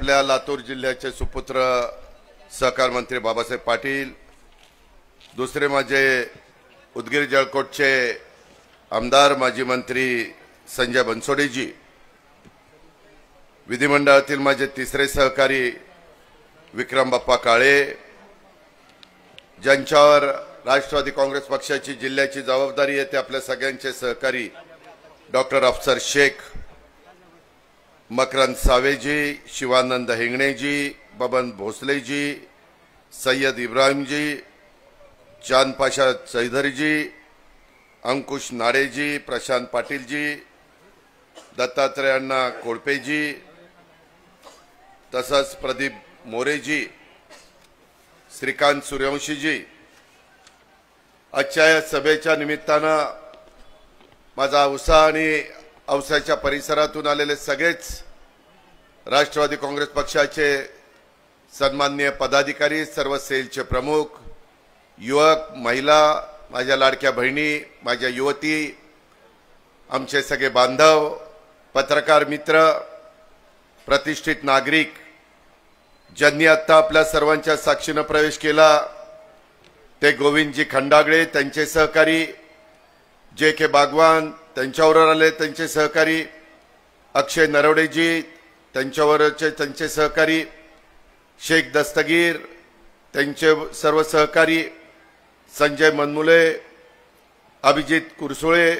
आपल्या लातूर जिल्ह्याचे सुपुत्र सहकार मंत्री बाबासाहेब पाटील, दुसरे माझे उदगीर जळकोटचे आमदार माजी मंत्री संजय बनसोडेजी, विधिमंडळातील माझे तिसरे सहकारी विक्रम बाप्पा काळे, ज्यांच्यावर राष्ट्रवादी काँग्रेस पक्षाची जिल्ह्याची जबाबदारी आहे ते आपल्या सगळ्यांचे सहकारी डॉक्टर अफसर शेख, मकरंद सावेजी, शिवानंद हिंगणेजी, बबन भोसलेजी, सय्यद इब्राहिमजी, चांद पाशा चौधरीजी, अंकुश नाडेजी, प्रशांत पाटीलजी, दत्तात्रय अण्णा कोळपेजी, तसंच प्रदीप मोरेजी, श्रीकांत सूर्यवंशीजी, आजच्या या सभेच्या निमित्तानं माझा औसा आणि औसाच्या परिसरातून आलेले सगळेच राष्ट्रवादी काँग्रेस पक्षाचे सन्माननीय पदाधिकारी, सर्व सेलचे प्रमुख, युवक, महिला, माझ्या लाडक्या बहिणी, माझ्या युवती, आमचे सगळे बांधव, पत्रकार मित्र, प्रतिष्ठित नागरिक, ज्यांनी आता आपल्या सर्वांच्या साक्षीने प्रवेश केला ते गोविंदजी खंडागळे, त्यांचे सहकारी, जे के बागवान, त्यांच्याबरोबर आले त्यांचे सहकारी, अक्षय नरवडेजी, त्यांचे सहकारी, शेख दस्तगीर, त्यांचे सर्व सहकारी, संजय मनमुले, अभिजित कुरसुळे,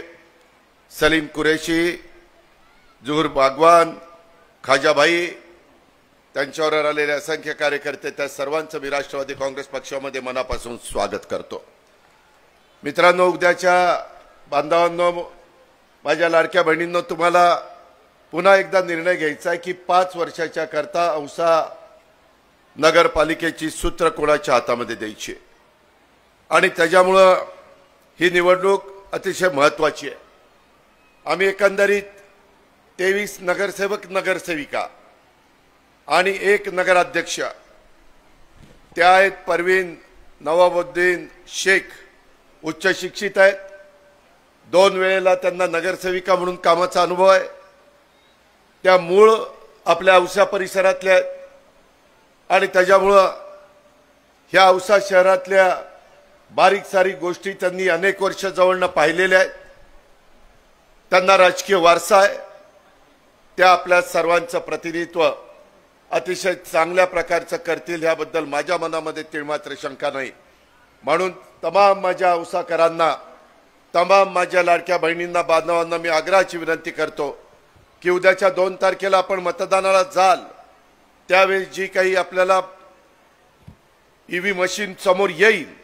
सलीम कुरेशी, जुहूर बागवान, खाजाभाई, त्यांच्यावर आलेले असंख्य कार्यकर्ते, त्या सर्वांचं मी राष्ट्रवादी काँग्रेस पक्षामध्ये मनापासून स्वागत करतो। मित्रांनो, उद्याच्या बांधवांनो, माझ्या लाडक्या बहिणींनो, तुम्हाला पुन्हा एकदा निर्णय घ्यायचा आहे की 5 वर्षाच्या करता औसा नगरपालिकेची सूत्र कोणाच्या हातामध्ये द्यायची आणि त्याच्यामुळं ही निवडणूक अतिशय महत्त्वाची आहे। आम्ही एकंदरीत 23 नगरसेवक, नगरसेविका आणि 1 नगराध्यक्ष, त्या आहेत परवीन नवाबुद्दीन शेख, उच्च शिक्षित आहेत, 2 वेळेला त्यांना नगरसेविका म्हणून कामाचा अनुभव आहे, त्या मूळ आपल्या औसा परिसरातल्या आहेत आणि त्याच्यामुळं ह्या औसा शहरातल्या बारीक सारीक गोष्टी त्यांनी अनेक वर्ष जवळनं पाहिलेल्या आहेत, त्यांना राजकीय वारसा आहे, त्या आपल्या सर्वांचं प्रतिनिधित्व अतिशय चांगल्या प्रकारचं करतील याबद्दल माझ्या मनामध्ये तिळमात्र शंका नाही। म्हणून तमाम माझ्या औसाकरांना, तमाम माझ्या लाडक्या बहिणींना, बांधवांना मी आग्रहाची विनंती करतो की उद्याच्या 2 तारखेला आपण मतदानाला जाल त्यावेळी जी काही आपल्याला ईव्ही मशीन समोर येईल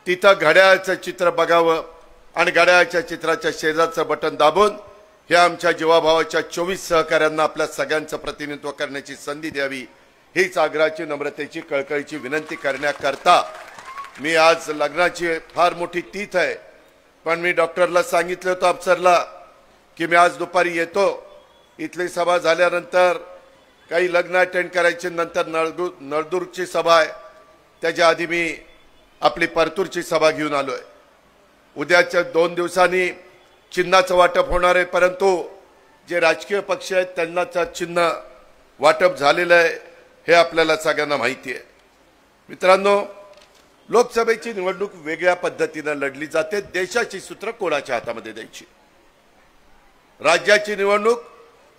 तिथं घड्याळाचं चित्र बघावं आणि घड्याळाच्या चित्राच्या शेजारचं बटन दाबून हे आमच्या जीवाभावाच्या 24 सहकाऱ्यांना आपल्या सगळ्यांचं प्रतिनिधित्व करण्याची संधी द्यावी, हीच आग्रहाची, नम्रतेची, कळकळीची विनंती करण्याकरता मी आज लग्नाची फार मोठी तीथ आहे, पण मी डॉक्टरला सांगितलं होतं, अफसरला, की मी आज दुपारी येतो, इथली सभा झाल्यानंतर काही लग्न अटेंड करायचे, नंतर नळदुर्गची सभा आहे, त्याच्या आधी मी आपली परतूरची सभा घेऊन आलोय। उद्याच्या 2 दिवसांनी चिन्हाचं वाटप होणार आहे, परंतु जे राजकीय पक्ष आहेत त्यांनाच चिन्ह वाटप झालेलं आहे हे आपल्याला सगळ्यांना माहिती आहे। मित्रांनो, लोकसभेची निवडणूक वेगळ्या पद्धतीने लढली जाते, देशाची सूत्र कोणाच्या हातामध्ये द्यायची। राज्याची निवडणूक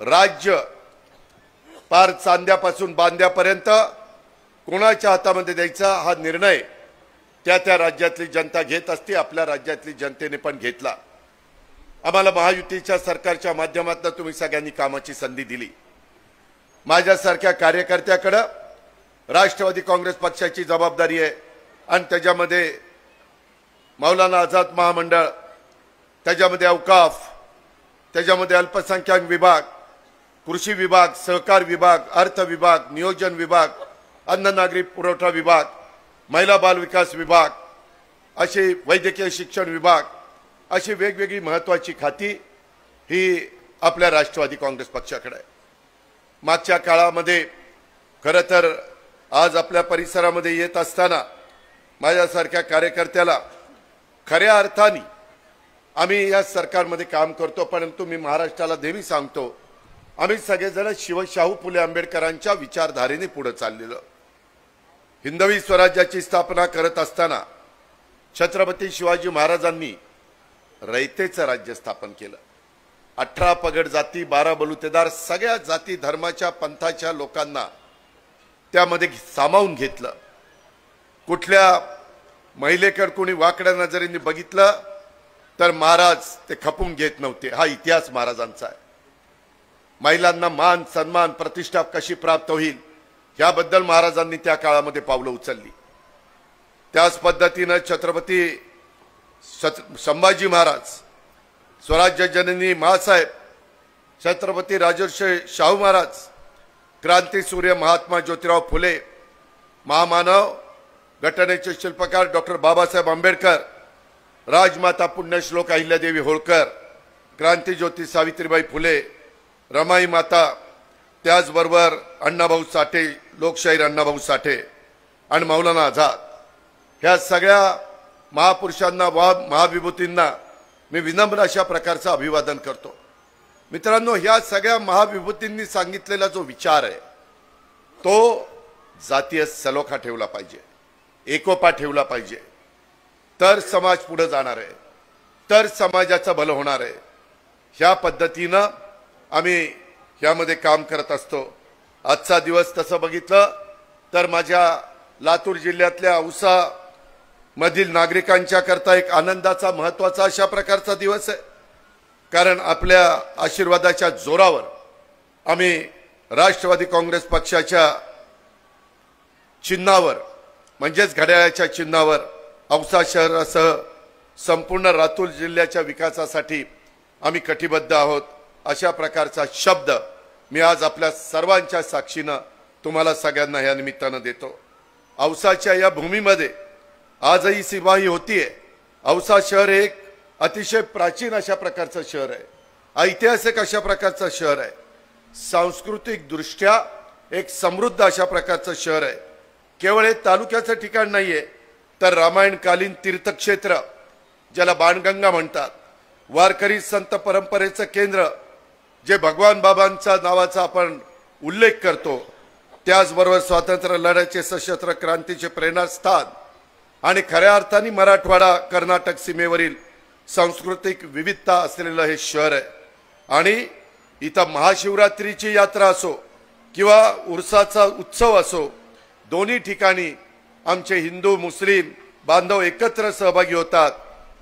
राज्य पार चांद्यापासून बांद्यापर्यंत कोणाच्या हातामध्ये द्यायचा हा निर्णय त्या राज्यातली जनता घेत असते, आपल्या राज्यातली जनतेने पण घेतला। आम्हाला महायुतीच्या सरकारच्या माध्यमातून तुम्ही सगळ्यांनी कामाची संधी दिली। माझ्यासारख्या कार्यकर्त्याकडे राष्ट्रवादी काँग्रेस पक्षाची जबाबदारी आहे आणि त्याच्यामध्ये मौलाना आझाद महामंडळ, त्याच्यामध्ये औकाफ, त्याच्यामध्ये अल्पसंख्याक विभाग, कृषी विभाग, सहकार विभाग, अर्थ विभाग, नियोजन विभाग, अन्न नागरी पुरवठा विभाग, महिला बाल विकास विभाग, असे वैद्यकीय शिक्षण विभाग, अशी वेगवेगळी महत्त्वाची खाती ही आपल्या राष्ट्रवादी काँग्रेस पक्षाकडे आहे। मागच्या काळामध्ये खरं तर आज आपल्या परिसरामध्ये येत असताना माझ्यासारख्या कार्यकर्त्याला खऱ्या अर्थाने आम्ही या सरकारमध्ये काम करतो, परंतु मी महाराष्ट्राला नेहमी सांगतो आम्ही सगळेजण शाहू फुले आंबेडकरांच्या विचारधारेने पुढे चाललेलो. हिंदवी स्वराज्याची स्थापना करत असताना छत्रपती शिवाजी महाराजांनी रयतेचं राज्य स्थापन केलं. 18 पगड जाती, 12 बलुतेदार, सगळ्या जाती धर्माच्या पंथाच्या लोकांना त्यामध्ये सामावून घेतलं. कुठल्या महिलेकडे कोणी वाकड्या नजरेने बघितलं तर महाराज ते खपून घेत नव्हते. हा इतिहास महाराजांचा आहे. महिलांना मान सन्मान प्रतिष्ठा कशी प्राप्त होईल याबद्दल महाराजांनी त्या काळामध्ये पावलं उचलली. त्याच पद्धतीनं छत्रपती संभाजी महाराज, स्वराज्य जननी मासाहेब, छत्रपती राजर्षी शाहू महाराज, क्रांतीसूर्य महात्मा ज्योतिराव फुले, महामानव घटनेचे शिल्पकार डॉक्टर बाबासाहेब आंबेडकर, राजमाता पुण्यश्लोक अहिल्यादेवी होळकर, क्रांतीज्योती सावित्रीबाई फुले, रमाई माता, त्याचबरोबर अण्णाभाऊ साठे, लोकशाहीर अण्णाभाऊ साठे आणि मौलाना आझाद, ह्या सगळ्या महापुरुषांना वा महाविभूतींना मी विनम्र अशा प्रकारचं अभिवादन करतो. मित्रांनो, ह्या सगळ्या महाविभूतींनी सांगितलेला जो विचार आहे तो जातीय सलोखा ठेवला पाहिजे, एकोपा ठेवला पाहिजे, तर समाज पुढे जाणार आहे, तर समाजाचं भलं होणार आहे. ह्या पद्धतीनं आम्ही यामध्ये काम करत असतो. आजचा दिवस तसं बघितलं तर माझ्या लातूर जिल्ह्यातल्या औसा मधील नागरिकांच्या करता एक आनंदाचा, महत्वाचा अशा प्रकारचा दिवस आहे. कारण आपल्या आशीर्वादाच्या जोरावर आम्ही राष्ट्रवादी काँग्रेस पक्षाच्या चिन्हावर म्हणजेच घड्याळाच्या चिन्हावर औसा शहरासह संपूर्ण लातूर जिल्ह्याच्या विकासासाठी आम्ही कटिबद्ध आहोत अशा प्रकारचा शब्द मी आज आपल्या सर्वांच्या साक्षीनं तुम्हाला सगळ्यांना या निमित्तानं देतो. औसाच्या या भूमीमध्ये आजही सिपाही होतीये. औसा शहर एक अतिशय प्राचीन अशा प्रकारचं शहर आहे, ऐतिहासिक अशा प्रकारचं शहर आहे, सांस्कृतिक दृष्ट्या एक समृद्ध अशा प्रकारचं शहर आहे. केवळ हे तालुक्याचं ठिकाण नाहीये तर रामायणकालीन तीर्थक्षेत्र ज्याला बाणगंगा म्हणतात, वारकरी संत परंपरेचं केंद्र जे भगवान बाबांचा नावाचा आपण उल्लेख करतो, त्याचबरोबर स्वातंत्र्य लढ्याचे सशस्त्र क्रांतीचे प्रेरणास्थान आणि खऱ्या अर्थाने मराठवाडा कर्नाटक सीमेवरील सांस्कृतिक विविधता असलेलं हे शहर आहे. आणि इथं महाशिवरात्रीची यात्रा असो किंवा उर्साचा उत्सव असो, दोन्ही ठिकाणी आमचे हिंदू मुस्लिम बांधव एकत्र सहभागी होतात.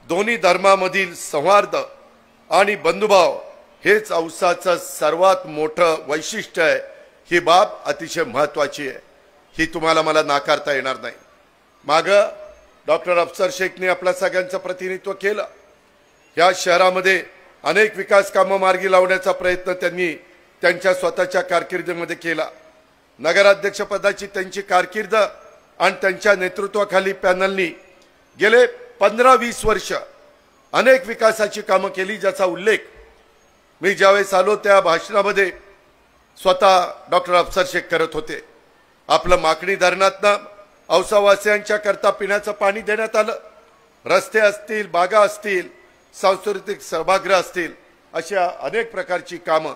दोन्ही धर्मामधील सौहार्द आणि बंधुभाव हेच औसाचं सर्वात मोठं वैशिष्ट्य आहे. ही बाब अतिशय महत्वाची आहे, ही तुम्हाला मला नाकारता येणार नाही. मागं डॉक्टर अफसर शेखने आपल्या सगळ्यांचं प्रतिनिधित्व केलं. या शहरामध्ये अनेक विकास कामं मार्गी लावण्याचा प्रयत्न त्यांनी त्यांच्या स्वतःच्या कारकिर्दीमध्ये केला. नगराध्यक्षपदाची त्यांची कारकीर्द आणि त्यांच्या नेतृत्वाखाली पॅनलनी गेले 15-20 वर्ष अनेक विकासाची कामं केली, ज्याचा उल्लेख मी ज्यावेळेस आलो त्या भाषणामध्ये स्वतः डॉक्टर अफसर शेख करत होते. आपलं माकणी धरणातनं औसावासियांच्या करता पिण्याचं पाणी देण्यात आलं. रस्ते असतील, बागा असतील, सांस्कृतिक सभागृह असतील, अशा अनेक प्रकारची कामं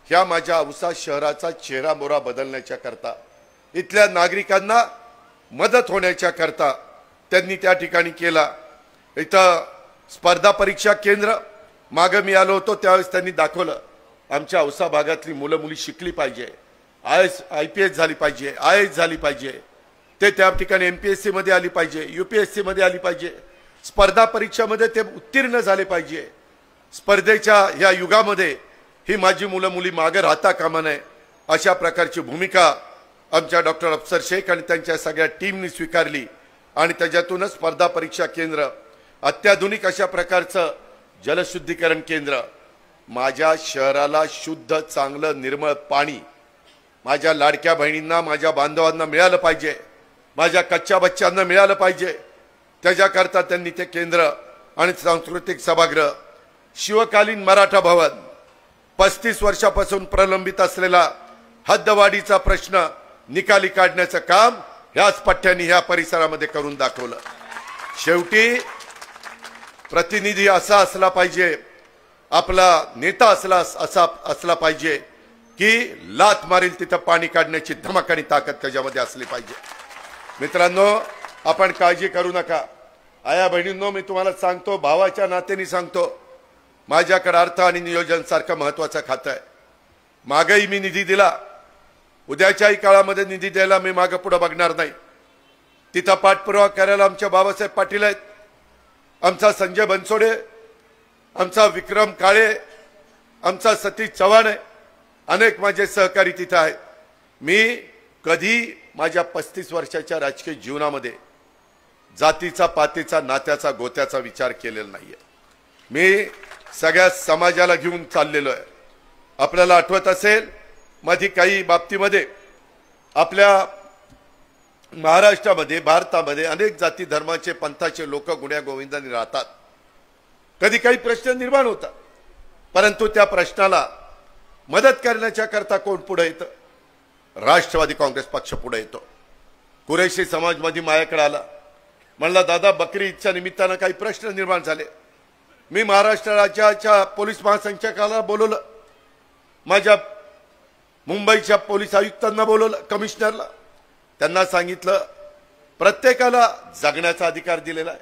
ह्या माझ्या औसा शहराचा चेहरामोहरा बदलण्याच्या करता, इथल्या नागरिकांना मदत होण्याच्या करता त्यांनी त्या ठिकाणी केला. इथं स्पर्धा परीक्षा केंद्र मागं मी आलो होतो त्यावेळेस त्यांनी दाखवलं. आमच्या औसा भागातली मुलं मुली शिकली पाहिजे, IPS झाली पाहिजे, IAS झाली पाहिजे, ते त्या ठिकाणी MPSC मध्ये आली पाहिजे, UPSC मध्ये आली पाहिजे, स्पर्धा परीक्षामध्ये ते उत्तीर्ण झाले पाहिजे. स्पर्धेच्या या युगामध्ये ही माझी मुलं मुली मागे राहता कामा नये अशा प्रकारची भूमिका आमच्या डॉक्टर अफसर शेख आणि त्यांच्या सगळ्या टीमनी स्वीकारली. आणि त्याच्यातूनच स्पर्धा परीक्षा केंद्र, अत्याधुनिक अशा प्रकारचं जलशुद्धीकरण केंद्र, माझ्या शहराला शुद्ध चांगलं निर्मळ पाणी माझ्या लाडक्या बहिणींना, माझ्या बांधवांना मिळालं पाहिजे, माझ्या कच्च्या बच्चांना मिळालं पाहिजे, त्याच्याकरता त्यांनी ते केंद्र आणि सांस्कृतिक सभागृह, शिवकालीन मराठा भवन, 35 वर्षापासून प्रलंबित असलेला हद्दवाढीचा प्रश्न निकाली काढण्याचं काम ह्याच पठ्ठ्यांनी ह्या परिसरामध्ये करून दाखवलं. शेवटी प्रतिनिधी असा असला पाहिजे, आपला नेता असला पाहिजे की लात मारील तिथं पाणी काढण्याची धमक आणि ताकद त्याच्यामध्ये असली पाहिजे. मित्रांनो, आपण काळजी करू नका. आया बहिणींनो, मी तुम्हाला सांगतो, भावाच्या नात्याने सांगतो, माझ्याकडे अर्थ आणि नियोजन सारखं महत्वाचं खातं आहे. मागही मी निधी दिला, उद्याच्याही काळामध्ये निधी द्यायला मी मागं पुढे बघणार नाही. तिथं पाठपुरावा करायला आमच्या बाबासाहेब पाटील आहेत, आमचा संजय बनसोडे, आमचा विक्रम काळे, आमचा सतीश चव्हाण आहे, अनेक माझे सहकारी तिथं आहेत. मी कधी माझ्या 35 वर्षाच्या राजकीय जीवनामध्ये जातीचा, पातीचा, नात्याचा, गोत्याचा विचार केलेला नाहीये. मी सगळ्या समाजाला घेऊन चाललेलो आहे. आपल्याला आठवत असेल, मध्ये काही बाबतीमध्ये आपल्या महाराष्ट्रामध्ये, भारतामध्ये अनेक जाती धर्माचे, पंथाचे लोक गुण्या गोविंदाने राहतात. कधी काही प्रश्न निर्माण होतात, परंतु त्या प्रश्नाला मदत करण्याच्या करता कोण पुढे येतं? राष्ट्रवादी काँग्रेस पक्ष पुढे येतो. कुरेशी समाज मध्ये माझ्याकडे आला, म्हणला दादा बकरी ईदच्या निमित्तानं काही प्रश्न निर्माण झाले. मी महाराष्ट्र राज्याच्या पोलीस महासंचालकाला बोलवलं, माझ्या मुंबईच्या पोलीस आयुक्तांना बोलवलं, कमिशनरला. त्यांना सांगितलं प्रत्येकाला जगण्याचा अधिकार दिलेला आहे.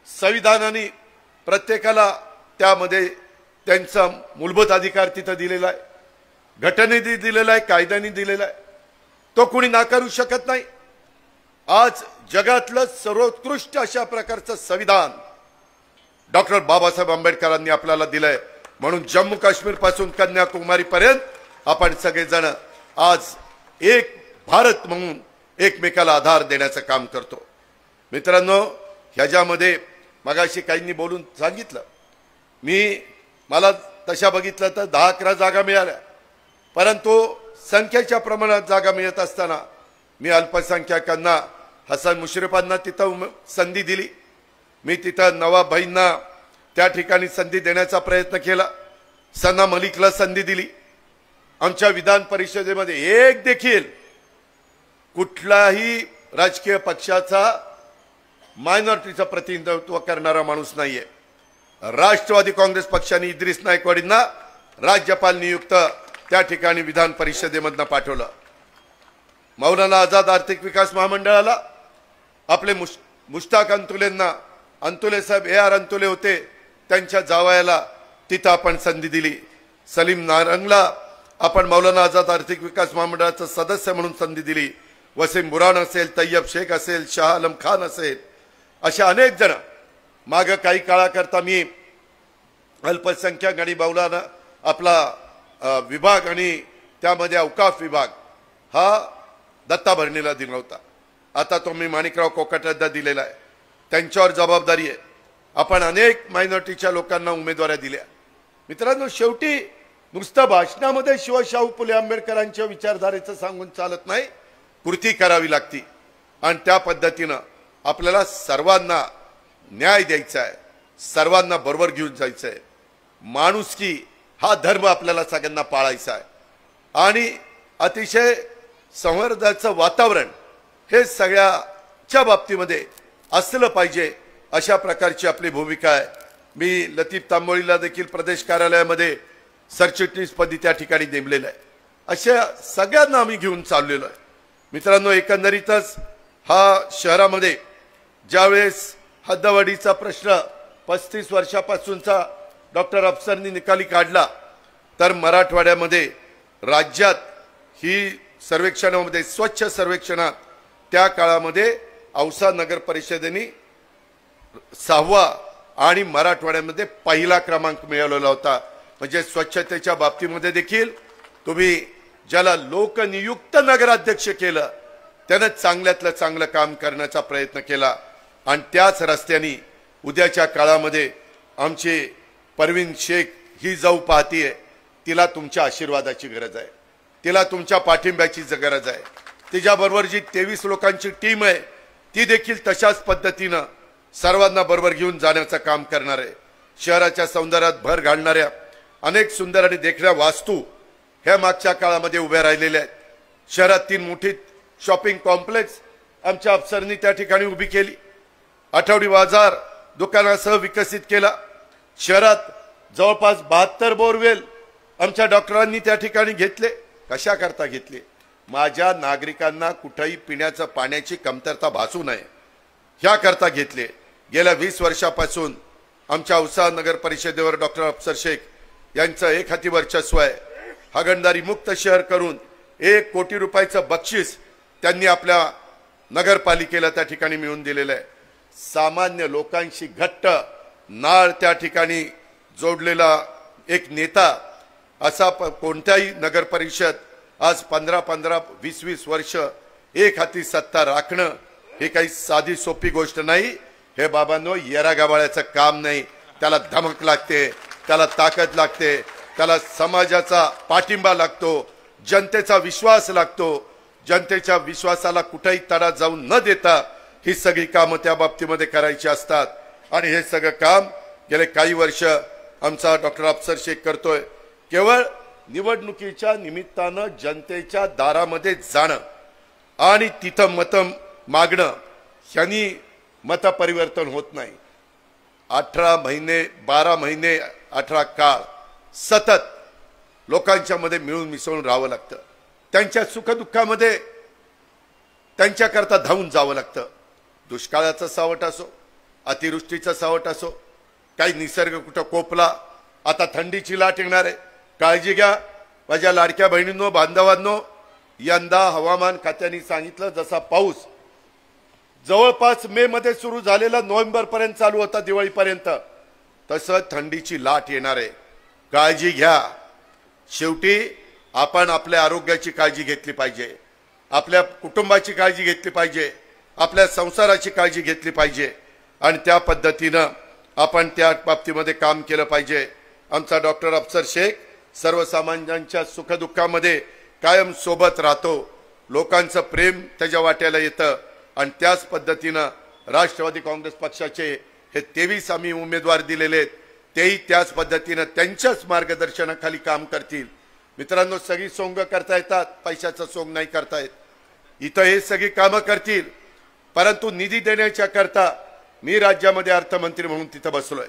संविधानाने प्रत्येकाला त्यामध्ये त्यांचा मूलभूत अधिकार तिथं दिलेला आहे, घटनेने दिलेला आहे, कायद्याने दिलेला आहे. तो कोणी नाकारू शकत नाही. आज जगातलं सर्वोत्कृष्ट अशा प्रकारचं संविधान डॉक्टर बाबासाहेब आंबेडकरांनी आपल्याला दिलंय. म्हणून जम्मू काश्मीर पासून कन्याकुमारी पर्यंत आपण सगळेजण आज एक भारत म्हणून एकमेकाला आधार देण्याचं काम करतो. मित्रांनो, ह्याच्यामध्ये मगाशी काहींनी बोलून सांगितलं, मला तशा बघितलं तर 10-11 जागा मिळाल्या, परंतु संख्येच्या प्रमाणात जागा मिळत असताना मी अल्पसंख्याकांना, हसन मुश्रीफांना तिथं संधी दिली. मी तिथं नवाब भाईंना त्या ठिकाणी संधी देण्याचा प्रयत्न केला. सना मलिकला संधी दिली. आमच्या विधान परिषदेमध्ये एक देखील कुठलाही राजकीय पक्षाचा मायनॉरिटीचं प्रतिनिधित्व करणारा माणूस नाहीये. राष्ट्रवादी काँग्रेस पक्षाने इद्रिस नायकवाडींना राज्यपाल नियुक्त त्या ठिकाणी विधान परिषदेमधनं पाठवलं. मौलाना आझाद आर्थिक विकास महामंडळाला आपले मुश्ताक अंतुलेंना, अंतुले साहेब AR अंतुले होते, त्यांच्या जावयाला तिथं आपण संधी दिली. सलीम नारंगला आपण मौलाना आझाद आर्थिक विकास महामंडळाचं सदस्य म्हणून संधी दिली. वसीम बुरान असेल, तय्यब शेख असेल, शाह आलम खान असेल, अशा अनेक जण. माग काही काळाकरता मी अल्पसंख्याक आणि मौलाना आपला विभाग आणि त्यामध्ये अवकाफ विभाग हा दत्ता भरणीला दिला होता. आता तो मी माणिकराव कोकाटेंना दिलेला आहे. त्यांच्यावर जबाबदारी आहे. आपण अनेक मायनॉरिटीच्या लोकांना उमेदवाऱ्या दिल्या. मित्रांनो, शेवटी नुसतं भाषणामध्ये शिवशाहू फुले आंबेडकरांच्या विचारधारेचं सांगून चालत नाही, कृती करावी लागती. आणि त्या पद्धतीनं आपल्याला सर्वांना न्याय द्यायचा आहे, सर्वांना बरोबर घेऊन जायचं आहे. माणुसकी हा धर्म आपल्याला सगळ्यांना पाळायचा आहे. आणि अतिशय संवर्धनाचं वातावरण हे सगळ्याच्या बाबतीमध्ये असलं पाहिजे, अशा प्रकारची आपली भूमिका आहे. मी लतीफ तांबोळीला देखील प्रदेश कार्यालयामध्ये सरचिटणीसपदी त्या ठिकाणी नेमलेलं आहे. अशा सगळ्यांना आम्ही घेऊन चाललेलो आहे. मित्रांनो, एकंदरीतच हा शहरामध्ये ज्यावेळेस हद्दवाढीचा प्रश्न 35 वर्षापासूनचा डॉक्टर अफसरनी निकाली काढला, तर मराठवाड्यामध्ये राज्यात ही सर्वेक्षणामध्ये, स्वच्छ सर्वेक्षणात त्या काळामध्ये औसा नगर परिषदेने 6वा आणि मराठवाड्यामध्ये पहिला क्रमांक मिळवलेला होता. म्हणजे स्वच्छतेच्या बाबतीमध्ये देखील तुम्ही ज्याला लोकनियुक्त नगराध्यक्ष केलं त्यानं चांगल्यातलं चांगलं काम करण्याचा प्रयत्न केला. आणि त्याच रस्त्याने उद्याच्या काळामध्ये आमची परवीन शेख ही जाऊ पाहतीये, तिला तुमच्या आशीर्वादाची गरज आहे, तिला तुमच्या पाठिंब्याची गरज आहे. तिच्याबरोबर जी 23 लोकांची टीम आहे ती देखील तशाच पद्धतीनं सर्वांना बरोबर घेऊन जाण्याचं काम करणार आहे. शहराच्या सौंदर्यात भर घालणाऱ्या अनेक सुंदर आणि देखण्या वास्तू ह्या मागच्या काळामध्ये उभ्या राहिलेल्या आहेत. शहरात 3 मोठी शॉपिंग कॉम्प्लेक्स आमच्या अफसरांनी त्या ठिकाणी उभी केली. आठवडी बाजार दुकानासह विकसित केला. शहरात जवळपास 72 बोरवेल आमच्या डॉक्टरांनी त्या ठिकाणी घेतले. कशा करता घेतली? माझ्या नागरिकांना कुठेही पिण्याचं पाण्याची कमतरता भासू नये ह्या करता घेतले. गेल्या 20 वर्षापासून आमच्या औसा नगर परिषदेवर डॉक्टर अफसर शेख यांचं एक हाती वर्चस्व आहे. हागणदारी मुक्त शहर करून 1 कोटी रुपयाचं बक्षीस त्यांनी आपल्या नगरपालिकेला त्या ठिकाणी मिळवून दिलेलं आहे. सामान्य लोकांशी घट्ट नाळ त्या ठिकाणी जोडलेला एक नेता असा कोणत्याही नगर परिषद आज 15-15, 20-20 वर्ष एक हाती सत्ता राखणं हे काही साधी सोपी गोष्ट नाही. हे बाबांनो येरा गावाळ्याचं काम नाही. त्याला धमक लागते, त्याला ताकद लागते, त्याला समाजाचा पाठिंबा लागतो, जनतेचा विश्वास लागतो. जनतेच्या विश्वासाला कुठेही तडा जाऊन न देता ही सगळी कामं त्या बाबतीमध्ये करायची असतात. आणि हे सगळं काम गेले काही वर्ष आमचा डॉक्टर अफसर शेख करतोय. केवळ निवडणुकीच्या निमित्तानं जनतेच्या दारामध्ये जाणं आणि तिथं मत मागणं यांनी मत परिवर्तन होत नाही. 18 महिने 12 महिने 18 काळ सतत लोकांच्या मध्ये मिळून मिसळून राहावं लागतं. त्यांच्या सुखदुःखामध्ये त्यांच्याकरता धावून जावं लागतं. दुष्काळाचं सावट असो, अतिवृष्टीचं सावट असो, काही निसर्ग कुठं कोपला, आता थंडीची लाट येणार आहे, काळजी घ्या माझ्या लाडक्या बहिणींनो, बांधवांनो. यंदा हवामान खात्याने सांगितलं जसा पाऊस जवळपास मे मध्ये सुरू झालेला नोव्हेंबर पर्यंत चालू होता दिवाळीपर्यंत, तसं थंडीची लाट येणार आहे. काळजी घ्या. शेवटी आपण आपल्या आरोग्याची काळजी घेतली पाहिजे, आपल्या कुटुंबाची काळजी घेतली पाहिजे, आपल्या संसाराची काळजी घेतली पाहिजे आणि त्या पद्धतीनं आपण त्या बाबतीमध्ये काम केलं पाहिजे. आमचा डॉक्टर अफसर शेख सर्वसामान्यांच्या सुखदुःखामध्ये कायम सोबत राहतो. लोकांचं प्रेम त्याच्या वाट्याला येतं आणि त्याच पद्धतीनं राष्ट्रवादी काँग्रेस पक्षाचे हे 23 आम्ही उमेदवार दिलेले आहेत, तेही त्याच पद्धतीनं त्यांच्याच मार्गदर्शनाखाली काम करतील. मित्रांनो, सगळी सोंग करता येतात, पैशाचं सोंग नाही करता येत. इथं हे सगळी कामं करतील, परंतु निधी देण्याच्या करता मी राज्यामध्ये अर्थमंत्री म्हणून तिथं बसलोय.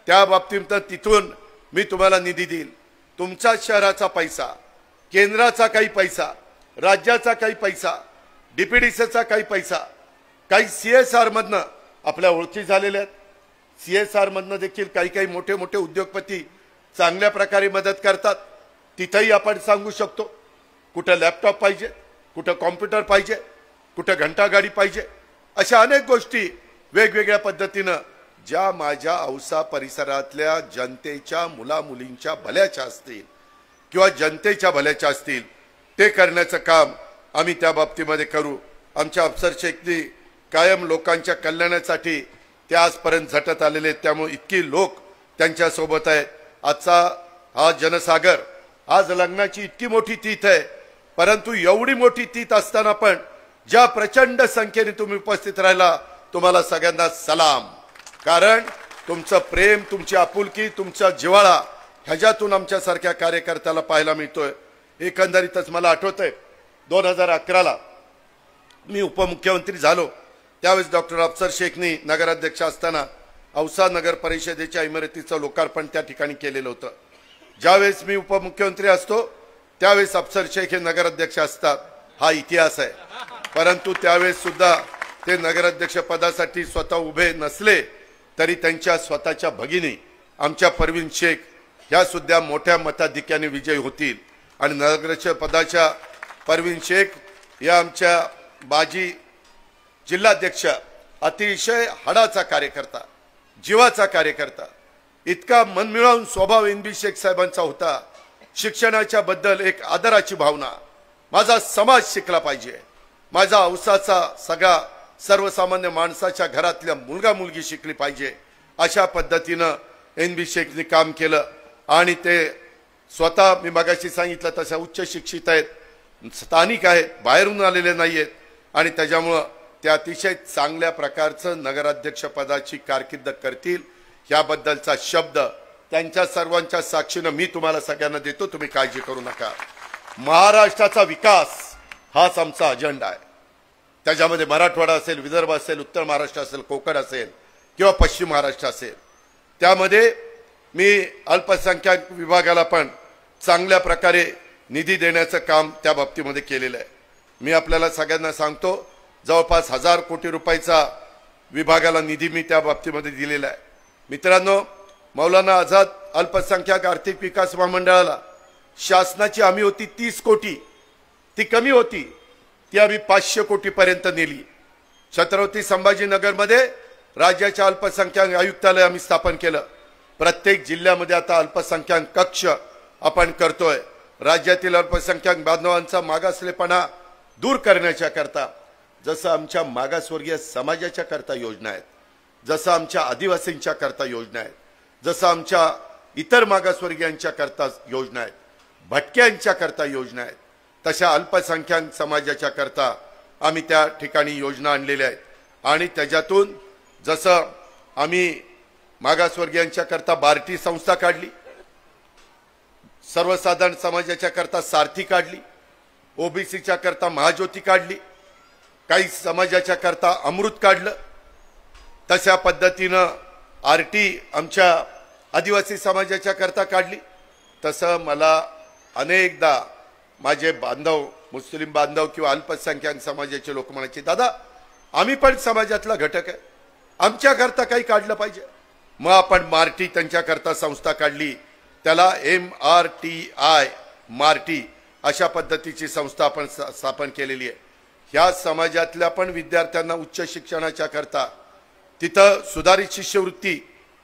त्या बाबतीत तिथून मी तुम्हाला निधी देईल. तुमचा शहराचा पैसा, केंद्राचा काही पैसा, राज्याचा काही पैसा, डीपीडीसीचा काही पैसा, काही CSR मधनं आपल्या ओळखी झालेल्या आहेत. CSR मधनं देखील काही काही मोठे मोठे उद्योगपती चांगल्या प्रकारे मदत करतात. तिथेही आपण सांगू शकतो, कुठं लॅपटॉप पाहिजे, कुठं कॉम्प्युटर पाहिजे, कुठं घंटागाडी पाहिजे, अशा अनेक गोष्टी वेगवेगळ्या पद्धतीनं ज्या माझ्या औसा परिसरातल्या जनतेच्या मुलामुलींच्या भल्याच्या असतील किंवा जनतेच्या भल्याच्या असतील ते करण्याचं काम आम्ही त्या बाबतीमध्ये करू. आमच्या अफसर शेखनी कायम लोकांच्या कल्याणासाठी ते आजपर्यंत झटत आलेले आहेत, त्यामुळे इतकी लोक त्यांच्या सोबत आहेत. आजचा हा जनसागर, आज लग्नाची इतकी मोठी तीथ आहे, परंतु एवढी मोठी तीथ असताना पण ज्या प्रचंड संख्येने तुम्ही उपस्थित राहिला, तुम्हाला सगळ्यांना सलाम. कारण तुमचं प्रेम, तुमची आपुलकी, तुमचा जिव्हाळा ह्याच्यातून आमच्यासारख्या कार्यकर्त्याला पाहायला मिळतोय. एकंदरीतच मला आठवतंय 2011ला मी उपमुख्यमंत्री झालो, त्यावेळेस डॉक्टर अफसर शेखनी नगराध्यक्ष असताना औसा नगर परिषदेच्या इमारतीचं लोकार्पण त्या ठिकाणी केलेलं होतं. ज्यावेळेस मी उपमुख्यमंत्री असतो त्यावेळेस अफसर शेख हे नगराध्यक्ष असतात, हा इतिहास आहे. परंतु त्यावेळेस सुद्धा ते नगराध्यक्ष पदासाठी स्वतः उभे नसले तरी त्यांच्या स्वतःच्या भगिनी आमच्या परवीन शेख ह्या सुद्धा मोठ्या मताधिक्याने विजयी होतील. आणि नगराध्यक्ष पदाच्या परवीन शेख या आमच्या बाजी जिल्हाध्यक्ष अतिशय हाडाचा कार्यकर्ता, जीवाचा कार्यकर्ता, इतका मनमिळावून स्वभाव NB शेख साहेबांचा होता. शिक्षणाच्या बद्दल एक आदराची भावना, माझा समाज शिकला पाहिजे, माझा औसाचा सगळा सर्वसामान्य माणसाच्या घरातल्या मुलगा मुलगी शिकली पाहिजे, अशा पद्धतीनं NB शेखनी काम केलं. आणि ते स्वतः मी मगाशी सांगितलं तशा उच्च शिक्षित आहेत, स्थानिक आहेत, बाहेरून आलेले नाही आहेत. आणि त्याच्यामुळं ते अतिशय चांगल्या प्रकारचं नगराध्यक्ष पदाची कारकीर्द करतील याबद्दलचा शब्द त्यांच्या सर्वांच्या साक्षीनं मी तुम्हाला सगळ्यांना देतो. तुम्ही काळजी करू नका. महाराष्ट्राचा विकास हाच आमचा अजेंडा आहे. त्याच्यामध्ये मराठवाडा असेल, विदर्भ असेल, उत्तर महाराष्ट्र असेल, कोकण असेल किंवा पश्चिम महाराष्ट्र असेल, त्यामध्ये मी अल्पसंख्याक विभागाला पण चांगल्या प्रकारे निधी देण्याचं काम त्या बाबतीमध्ये केलेलं आहे। मी आपल्याला सगळ्यांना सांगतो, जवळपास 1000 कोटी रुपयाचा विभागाला निधी मी त्या बाबतीमध्ये दिलेला आहे। मित्रांनो, मौलाना आझाद अल्पसंख्याक आर्थिक विकास महामंडळाला शासनाची हमी होती 30 कोटी, ती कमी होती, ती आम्ही 500 कोटी पर्यंत नेली। छत्रपती संभाजीनगरमध्ये राज्याच्या अल्पसंख्याक आयुक्तालय आम्ही स्थापन केलं। प्रत्येक जिल्ह्यामध्ये आता अल्पसंख्याक कक्ष आपण करतोय। राज्यातील अल्पसंख्याक बांधवांचा मागासलेपणा दूर करण्याच्या करता, जसं आमच्या मागासवर्गीय समाजाच्या करता योजना आहेत, जसं आमच्या आदिवासींच्या करता योजना आहेत, जसं आमच्या इतर मागासवर्गीयांच्या करता योजना आहेत, भटक्यांच्या करता योजना आहेत, तशा अल्पसंख्याक समाजाच्या करता आम्ही त्या ठिकाणी योजना आणलेल्या आहेत। आणि त्याच्यातून जसं आम्ही मागासवर्गीयांच्या करता बार्टी संस्था काढली, सर्वसाधारण समाजाच्या करता सारथी काढली, ओबीसीच्या करता महाज्योती काढली, काही समाजाच्या करता अमृत काढलं, तशा पद्धतीनं आरटी आमच्या आदिवासी समाजाच्या करता काढली। तसं मला अनेकदा माझे बांधव, मुस्लिम बांधव किंवा अल्पसंख्याक समाजाचे लोक म्हणायचे, दादा आम्ही पण समाजातला घटक आहे, आमच्या करता काही काढलं पाहिजे। मग आपण मार्टी त्यांच्याकरता संस्था काढली, त्याला MRTI मार्टी अशा पद्धतीची संस्था आपण स्थापन केलेली आहे। ह्या समाजातल्या पण विद्यार्थ्यांना उच्च शिक्षणाच्या करता तिथं सुधारित शिष्यवृत्ती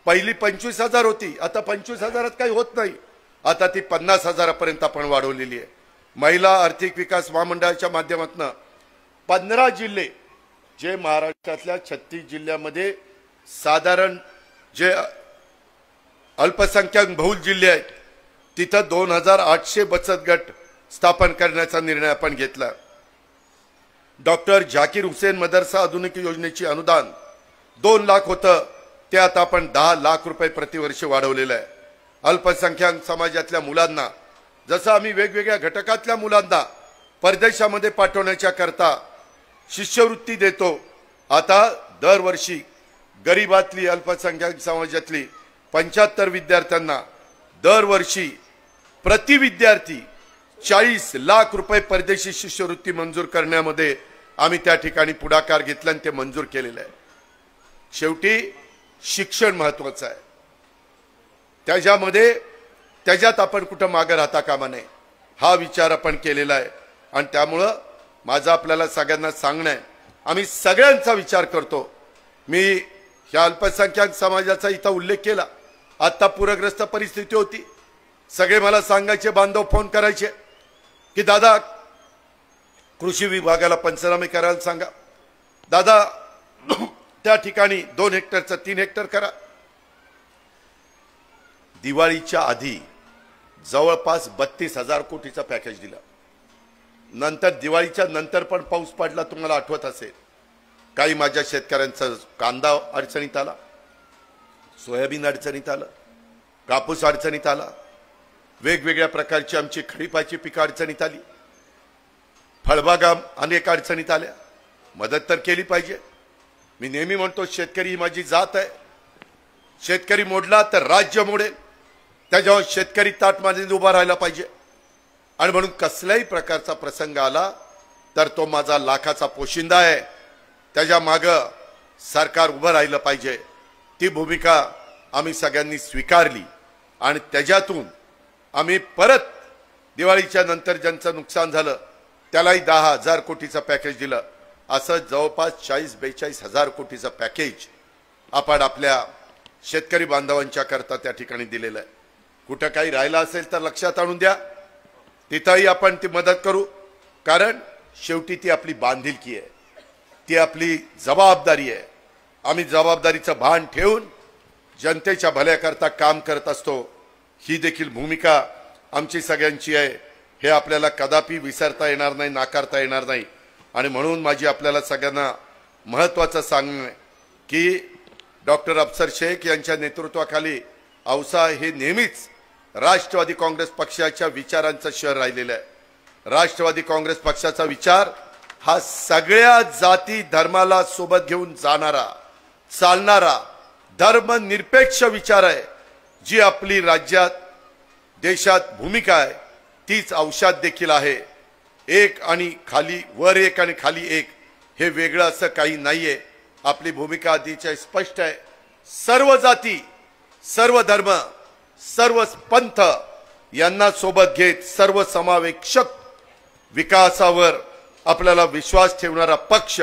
पहिली 25,000 होती, आता 25,000 काही होत नाही, आता ती 50,000 पर्यंत आपण वाढवलेली आहे। महिला आर्थिक विकास महामंडळाच्या माध्यमातून 15 जिल्हे, जे महाराष्ट्रातल्या 36 जिल्ह्यामध्ये साधारण जे अल्पसंख्याक बहुल जिल्हे आहेत, तिथं 2800 बचत गट स्थापन करण्याचा निर्णय आपण घेतला। डॉक्टर झाकीर हुसेन मदरसा आधुनिक योजनेची अनुदान 2 लाख होतं, ते आता आपण 10 लाख रुपये प्रतिवर्ष वाढवलेलं आहे। अल्पसंख्याक समाजातल्या मुलांना, जसं आम्ही वेगवेगळ्या घटकातल्या मुलांना परदेशामध्ये पाठवण्याच्या करता शिष्यवृत्ती देतो, आता दरवर्षी गरीबातली अल्पसंख्याक समाजातली 75 विद्यार्थ्यांना दरवर्षी प्रति विद्यार्थी 40 लाख रुपये परदेशी शिष्यवृत्ती मंजूर करण्यामध्ये आम्ही त्या ठिकाणी पुढाकार घेतला आणि ते मंजूर केलेलं आहे। शेवटी शिक्षण महत्त्वाचं आहे, त्याच्यात आपण कुठं मागे राहता कामा नये, हा विचार आपण केलेला आहे। आणि त्यामुळं माझं आपल्याला सगळ्यांना सांगणं आहे, आम्ही सगळ्यांचा विचार करतो। मी ह्या अल्पसंख्याक समाजाचा इथं उल्लेख केला, आता पूरग्रस्त परिस्थिती होती, सगळे मला सांगायचे, बांधव फोन करायचे की दादा कृषी विभागाला पंचनामे करायला सांगा, दादा त्या ठिकाणी 2 हेक्टरचं 3 हेक्टर करा। दिवाळीच्या आधी जवळपास 32,000 कोटीचा पॅकेज दिला, नंतर दिवाळीच्या नंतर पण पाऊस पडला, तुम्हाला आठवत असेल, काही माझ्या शेतकऱ्यांचा कांदा अडचणीत आला, सोयाबीन अडचणीत आलं, कापूस अडचणीत आला, वेगवेगळ्या प्रकारची आमची खरीपाची पिकं अडचणीत आली, फळबागा अनेक अडचणीत आल्या। मदत तर केली पाहिजे। मी नेहमी म्हणतो, शेतकरी ही माझी जात आहे, शेतकरी मोडला तर राज्य मोडेल, त्याच्यावर शेतकरी ताट मानेने उभा राहायला पाहिजे। आणि म्हणून कसल्याही प्रकारचा प्रसंग आला तर तो माझा लाखाचा पोशिंदा आहे, त्याच्या मागं सरकार उभं राहिलं पाहिजे। ती भूमिका आम्ही सगळ्यांनी स्वीकारली आणि त्याच्यातून आम्ही परत दिवाळीच्या नंतर ज्यांचं नुकसान झालं त्यालाही 10,000 कोटीचं पॅकेज दिलं। असं जवळपास 40-42 हजार कोटीचं पॅकेज आपण आपल्या शेतकरी बांधवांच्या करता त्या ठिकाणी दिलेलं आहे। कुठं काही राहिलं असेल तर लक्षात आणून द्या, तिथंही आपण ती मदत करू, कारण शेवटी ती आपली बांधिलकी आहे, ती आपली जबाबदारी आहे। आम्ही जबाबदारीचं भान ठेवून जनतेच्या भल्याकरता काम करत असतो, ही देखील भूमिका आमची सगळ्यांची आहे, हे आपल्याला कदापि विसरता येणार नाही, नाकारता येणार नाही। आणि म्हणून माझी आपल्याला सगळ्यांना महत्त्वाचं सांगणं आहे की डॉक्टर अफसर शेख यांच्या नेतृत्वाखाली औसा हे नेहमीच राष्ट्रवादी काँग्रेस पक्षाच्या विचारांचं शहर राहिलेलं आहे। राष्ट्रवादी काँग्रेस पक्षाचा विचार हा सगळ्या जाती धर्माला सोबत घेऊन जाणारा, चालणारा धर्मनिरपेक्ष विचार आहे। जी आपली राज्यात देशात भूमिका आहे तीच औषध देखील आहे. एक आणि खाली वर एक आणि खाली एक हे वेगळं असं काही नाहीये. आपली भूमिका अतिशय स्पष्ट आहे. सर्व जाती, सर्व धर्म, सर्व पंथ यांना सोबत घेत सर्वसमावेशक विकासावर आपल्याला विश्वास ठेवणारा पक्ष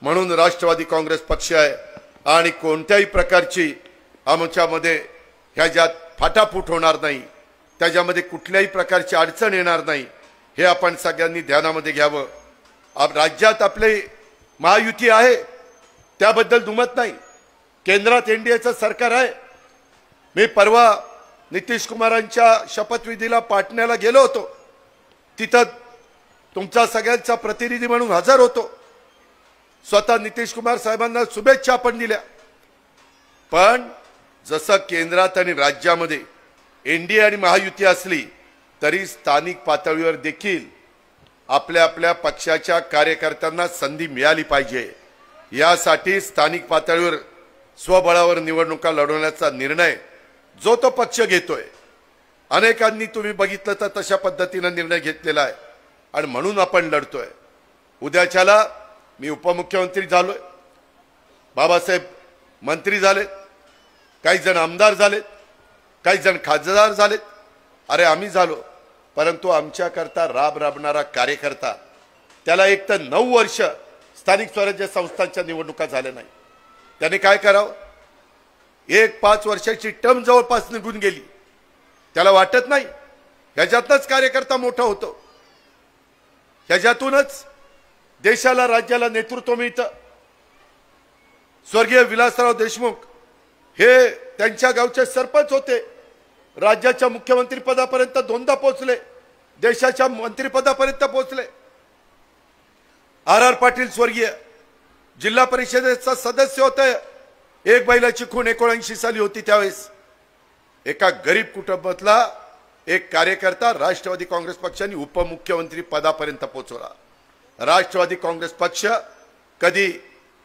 म्हणून राष्ट्रवादी काँग्रेस पक्ष आहे. आणि कोणत्याही प्रकारची आमच्यामध्ये ह्याच्यात फाटाफूट होणार नाही, त्याच्यामध्ये कुठल्याही प्रकारची अडचण येणार नाही, हे आपण सगळ्यांनी ध्यानामध्ये घ्यावं. राज्यात आपले महायुती आहे, त्याबद्दल दुमत नाही. केंद्रात एनडीएचं सरकार आहे. मी परवा नितीश कुमारांच्या शपथविधीला पाटण्याला गेलो होतो. तिथं तुमचा सगळ्यांचा प्रतिनिधी म्हणून हजर होतो. स्वतः नितीश कुमार साहेबांना शुभेच्छा पण दिल्या. पण जसं केंद्रात आणि राज्यामध्ये एनडीए आणि महायुती असली तरी स्थानिक पातळीवर देखील आपल्या आपल्या पक्षाच्या कार्यकर्त्यांना संधी मिळाली पाहिजे. यासाठी स्थानिक पातळीवर स्वबळावर निवडणुका लढवण्याचा निर्णय जो तो पक्ष घेतोय. अनेकांनी तुम्ही बघितलं तर तशा पद्धतीने निर्णय घेतलेला आहे आणि म्हणून आपण लढतोय. उद्याच्याला मी उपमुख्यमंत्री झालोय, बाबासाहेब मंत्री झालेत, काही जण आमदार झालेत, काही जण खासदार झालेत. अरे आम्ही झालो, परंतु आमच्याकरता राबणारा कार्यकर्ता त्याला एक तर 9 वर्ष स्थानिक स्वराज्य संस्थांच्या निवडणुका झाल्या नाही. त्याने काय करावं? 5 वर्षाची टर्म जवळपास निघून गेली. त्याला वाटत नाही ह्याच्यातच कार्यकर्ता मोठा होतो, ह्याच्यातूनच देशाला राज्याला नेतृत्व मिळतं. स्वर्गीय विलासराव देशमुख हे त्यांच्या गावचे सरपंच होते, राज्याच्या मुख्यमंत्री पदापर्यंत 2दा पोहोचले, देशाच्या मंत्रिपदापर्यंत पोहोचले. आर पाटील स्वर्गीय जिल्हा परिषदेचा सदस्य होते. एक बैलाची खून 79 साली होती. त्यावेळेस एका गरीब कुटुंबातला एक कार्यकर्ता राष्ट्रवादी काँग्रेस पक्षाने उपमुख्यमंत्री पदापर्यंत पोहोचवला. राष्ट्रवादी काँग्रेस पक्ष कधी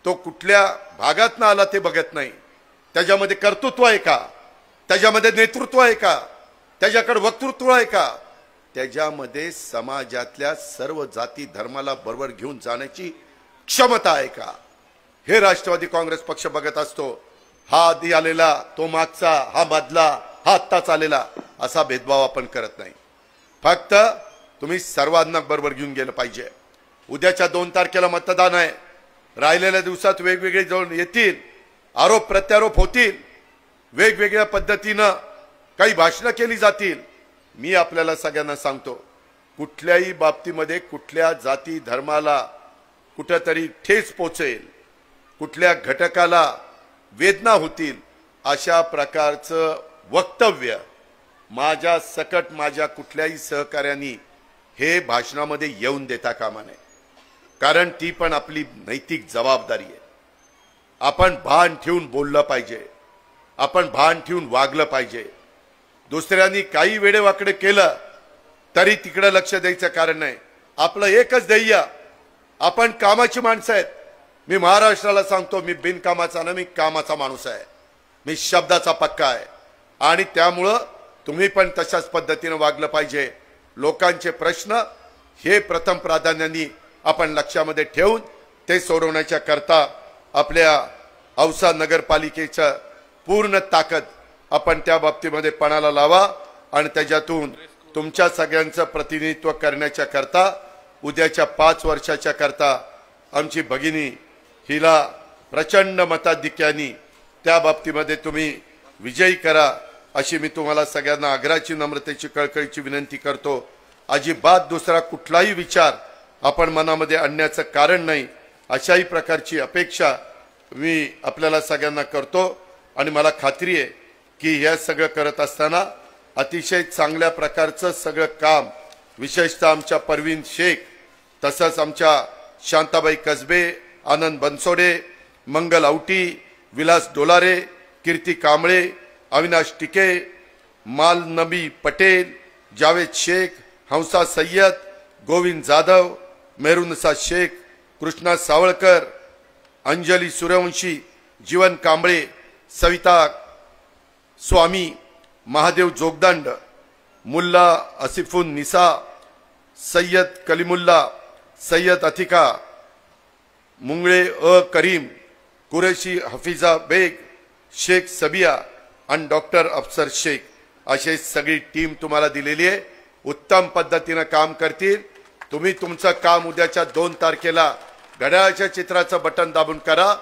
तो कुठल्या भागातनं आला ते बघत नाही. त्याच्यामध्ये कर्तृत्व आहे का, त्याच्यामध्ये नेतृत्व आहे का, त्याच्याकडे वक्तृत्व आहे का, त्याच्यामध्ये समाजातल्या सर्व जाती धर्माला बरोबर घेऊन जाण्याची क्षमता आहे का, हे राष्ट्रवादी काँग्रेस पक्ष बघत असतो. हा आधी आलेला, तो मागचा, हा मधला, हा आत्ताच आलेला, असा भेदभाव आपण करत नाही. फक्त तुम्ही सर्वांना बरोबर घेऊन गेलं पाहिजे. उद्याच्या 2 तारखेला मतदान आहे. राहिलेल्या दिवसात वेगवेगळे जण येतील, आरोप प्रत्यारोप होतील, वेगवेगळ्या पद्धतीनं काही भाषणं केली जातील. मी आपल्याला सगळ्यांना सांगतो, कुठल्याही बाबतीमध्ये कुठल्या जाती धर्माला कुठेतरी ठेच पोचेल, कुठल्या घटकाला वेदना होतील, अशा प्रकारचं वक्तव्य माझ्या सकट माझ्या कुठल्याही सहकार्यांनी हे भाषणामध्ये येऊन देता कामा नये. कारण ती पण आपली नैतिक जबाबदारी आहे. आपण भान ठेवून बोललं पाहिजे, आपण भान ठेवून वागलं पाहिजे. दुसऱ्यांनी काही वेडेवाकडे केलं तरी तिकडे लक्ष द्यायचं कारण नाही. आपलं एकच ध्येय, आपण कामाची माणसं आहेत. मी महाराष्ट्राला सांगतो, मी बिनकामाचा ना, मी कामाचा माणूस आहे. मी शब्दाचा पक्का आहे आणि त्यामुळं तुम्ही पण तशाच पद्धतीने वागलं पाहिजे. लोकांचे प्रश्न हे प्रथम प्राधान्याने आपण लक्षामध्ये ठेवून ते सोडवण्याच्या करता आपल्या औसा नगरपालिकेच्या पूर्ण ताकद आपण त्या बाबतीमध्ये पणाला लावा आणि त्याच्यातून तुमच्या सगळ्यांचं प्रतिनिधित्व करण्याच्या करता उद्याच्या 5 वर्षाच्या करता आमची भगिनी हिला प्रचंड मताधिक्याने त्या बाबतीमध्ये तुम्ही विजयी करा, अशी मी तुम्हाला सगळ्यांना आग्रहाची, नम्रतेची, कळकळीची विनंती करतो. अजिबात दुसरा कुठलाही विचार आपण मनामध्ये आणण्याचं कारण नाही, अशाही प्रकारची अपेक्षा मी आपल्याला सगळ्यांना करतो. आणि मला खात्री आहे की हे सगळं करत असताना अतिशय चांगल्या प्रकारचं सगळं काम, विशेषतः आमच्या परवीन शेख, तसंच आमच्या शांताबाई कसबे, आनंद बनसोडे, मंगल आवटी, विलास डोलारे, कीर्ती कांबळे, अविनाश टिके, माल नबी पटेल, जावेद शेख, हंसा सय्यद, गोविंद जाधव, मेहरुनिसा शेख, कृष्णा सावळकर, अंजली सूर्यवंशी, जीवन कांबळे, सविता स्वामी, महादेव जोगदंड, मुल्ला आसिफुन निसा, सय्यद कलीमुल्ला, सय्यद अतिका, मुंगळे करीम, कुरेशी हफीजा बेग, शेख सबिया आणि डॉक्टर अफसर शेख अशी सगळी टीम तुम्हाला दिलेली आहे. उत्तम पद्धतीने काम करतील. तुम्ही तुमचं काम उद्याच्या 2 तारखेला घड्याळाच्या चित्राचं बटन दाबून करा.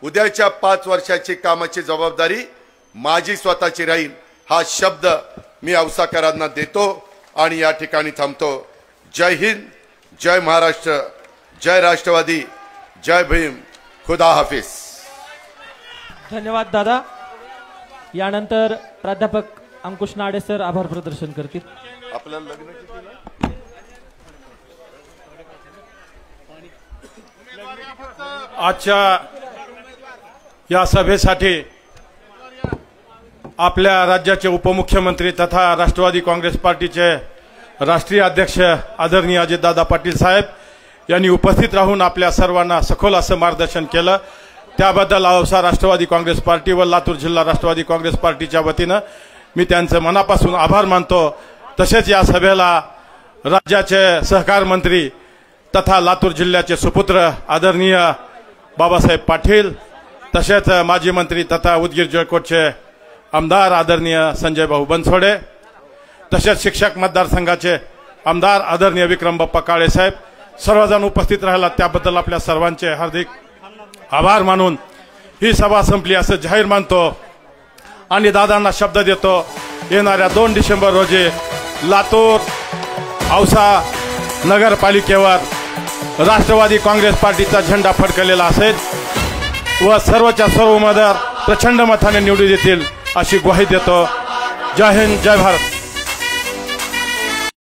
उद्याच्या 5 वर्षाची कामाची जबाबदारी माझी स्वतःची राहील हा शब्द मी औसाकरांना देतो आणि या ठिकाणी थांबतो. जय हिंद, जय महाराष्ट्र, जय राष्ट्रवादी, जय भीम, खुदा हाफिज. धन्यवाद दादा. यानंतर प्राध्यापक अंकुश नाडे सर आभार प्रदर्शन करतील. आपल्याला लग्नाची आजच्या या सभेसाठी आपल्या राज्याचे उपमुख्यमंत्री तथा राष्ट्रवादी काँग्रेस पार्टीचे राष्ट्रीय अध्यक्ष आदरणीय अजितदादा पाटील साहेब यांनी उपस्थित राहून आपल्या सर्वांना सखोल असं मार्गदर्शन केलं. त्याबद्दल औसा राष्ट्रवादी काँग्रेस पार्टी व लातूर जिल्हा राष्ट्रवादी काँग्रेस पार्टीच्या वतीनं मी त्यांचं मनापासून आभार मानतो. तसेच या सभेला राज्याचे सहकार मंत्री तथा लातूर जिल्ह्याचे सुपुत्र आदरणीय बाबासाहेब पाटील, तसेच माजी मंत्री तथा उदगीर जळकोटचे आमदार आदरणीय संजय भाऊ बनसोडे, तसेच शिक्षक मतदारसंघाचे आमदार आदरणीय विक्रम बाप्पा काळे साहेब सर्वजण उपस्थित राहिला. त्याबद्दल आपल्या सर्वांचे हार्दिक आभार मानून ही सभा संपली असं जाहीर मानतो आणि दादांना शब्द देतो. येणाऱ्या 2 डिसेंबर रोजी लातूर औसा नगरपालिकेवर राष्ट्रवादी काँग्रेस पार्टीचा झेंडा फडकलेला असेल व सर्वच्या सर्व उमेदवार प्रचंड मताने निवडून येतील अशी ग्वाही देतो. जय हिंद, जय भारत.